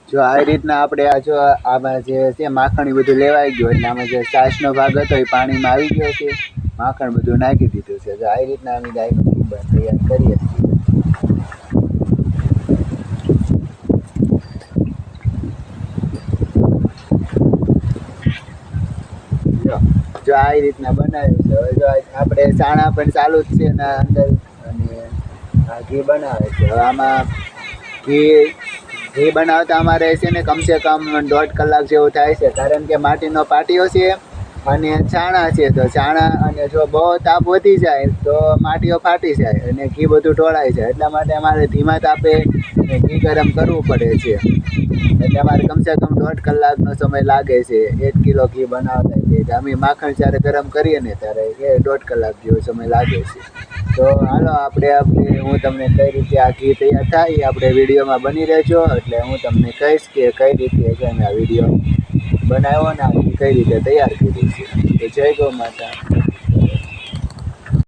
જો આ રીતના આપણે આ જો આમાં જે છે માખણ બધું લેવાઈ ગયું એટલે આમાં જે છાશનો ભાગ હતો એ પાણીમાં આવી ગયો છે, માખણ બધું નાખી દીધું છે. જો આ રીતના અમે ગાયનું ઘી તૈયાર કરીએ છીએ. જો આ રીતના બનાવ્યું છે. હવે જો આપણે ચાણા પણ ચાલુ જ છે એના અંદર અને આ ઘી બનાવે છે. હવે આમાં ઘી બનાવતા અમારે છે ને કમસે કમ 1.5 કલાક જેવું થાય છે, કારણ કે માટીનો પાટિયો છે અને છાણા છે. તો છાણા અને જો બહુ તાપ વધી જાય તો માટીઓ ફાટી જાય અને ઘી બધું ઢોળાઈ જાય. એટલા માટે અમારે ધીમા તાપે ઘી ગરમ કરવું પડે છે. એટલે અમારે કમસે કમ 1.5 કલાકનો સમય લાગે છે 1 કિલો ઘી બનાવતા. કે અમે માખણ જ્યારે ગરમ કરીએ ને ત્યારે એ 1.5 કલાક જેવો સમય લાગે છે. તો હાલો આપણે હું તમને કઈ રીતે આ ઘી તૈયાર થાય એ આપણે વિડીયોમાં બની રહેજો. એટલે હું તમને કહીશ કે કઈ રીતે છે મેં આ વિડીયો બનાવ્યો ને આ ઘી કઈ રીતે તૈયાર કર્યું છે. તો જય ગૌ માતા.